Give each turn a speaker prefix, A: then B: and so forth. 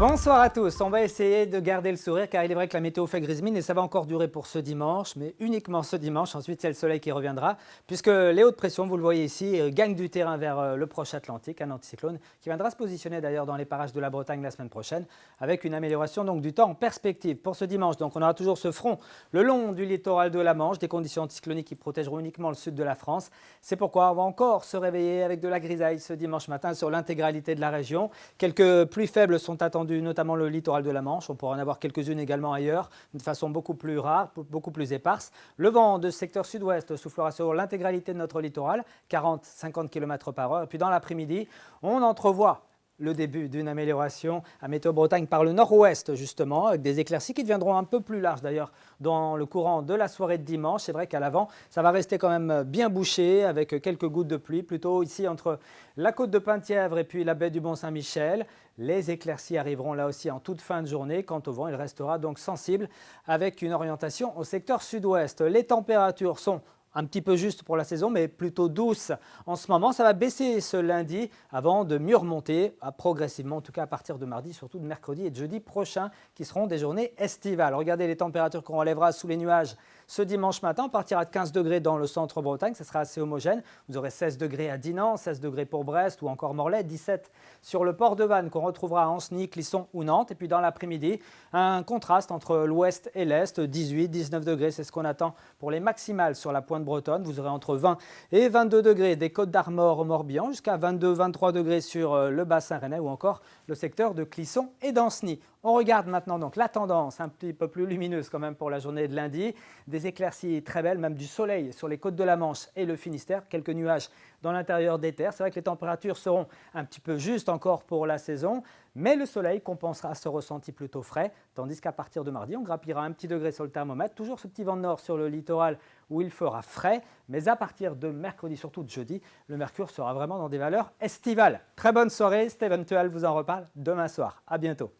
A: Bonsoir à tous, on va essayer de garder le sourire car il est vrai que la météo fait grise mine et ça va encore durer pour ce dimanche, mais uniquement ce dimanche. Ensuite, c'est le soleil qui reviendra puisque les hautes pressions, vous le voyez ici, gagnent du terrain vers le proche Atlantique, un anticyclone qui viendra se positionner d'ailleurs dans les parages de la Bretagne la semaine prochaine avec une amélioration donc du temps en perspective pour ce dimanche. Donc on aura toujours ce front le long du littoral de la Manche, des conditions anticycloniques qui protégeront uniquement le sud de la France. C'est pourquoi on va encore se réveiller avec de la grisaille ce dimanche matin sur l'intégralité de la région. Quelques pluies faibles sont attendues, notamment le littoral de la Manche. On pourra en avoir quelques-unes également ailleurs, de façon beaucoup plus rare, beaucoup plus éparse. Le vent de secteur sud-ouest soufflera sur l'intégralité de notre littoral, 40-50 km/h. Et puis dans l'après-midi, on entrevoit le début d'une amélioration à Météo Bretagne par le nord-ouest justement, avec des éclaircies qui deviendront un peu plus larges d'ailleurs dans le courant de la soirée de dimanche. C'est vrai qu'à l'avant, ça va rester quand même bien bouché avec quelques gouttes de pluie, plutôt ici entre la côte de Penthièvre et puis la baie du Mont-Saint-Michel. Les éclaircies arriveront là aussi en toute fin de journée. Quant au vent, il restera donc sensible avec une orientation au secteur sud-ouest. Les températures sont un petit peu juste pour la saison, mais plutôt douce en ce moment. Ça va baisser ce lundi avant de mieux remonter progressivement, en tout cas à partir de mardi, surtout de mercredi et de jeudi prochain, qui seront des journées estivales. Regardez les températures qu'on relèvera sous les nuages ce dimanche matin. On partira de 15 degrés dans le centre Bretagne, ça sera assez homogène. Vous aurez 16 degrés à Dinan, 16 degrés pour Brest ou encore Morlaix, 17 sur le port de Vannes qu'on retrouvera à Ancenis, Clisson ou Nantes. Et puis dans l'après-midi, un contraste entre l'ouest et l'est, 18, 19 degrés, c'est ce qu'on attend pour les maximales sur la pointe bretonne. Vous aurez entre 20 et 22 degrés des Côtes d'Armor au Morbihan, jusqu'à 22-23 degrés sur le bassin rennais ou encore le secteur de Clisson et d'Ancenis. On regarde maintenant donc la tendance un petit peu plus lumineuse quand même pour la journée de lundi. Des éclaircies très belles, même du soleil sur les côtes de la Manche et le Finistère. Quelques nuages dans l'intérieur des terres. C'est vrai que les températures seront un petit peu justes encore pour la saison, mais le soleil compensera ce ressenti plutôt frais, tandis qu'à partir de mardi, on grappillera un petit degré sur le thermomètre. Toujours ce petit vent de nord sur le littoral où il fera frais, mais à partir de mercredi, surtout de jeudi, le mercure sera vraiment dans des valeurs estivales. Très bonne soirée, Steven Tual vous en reparle demain soir. À bientôt.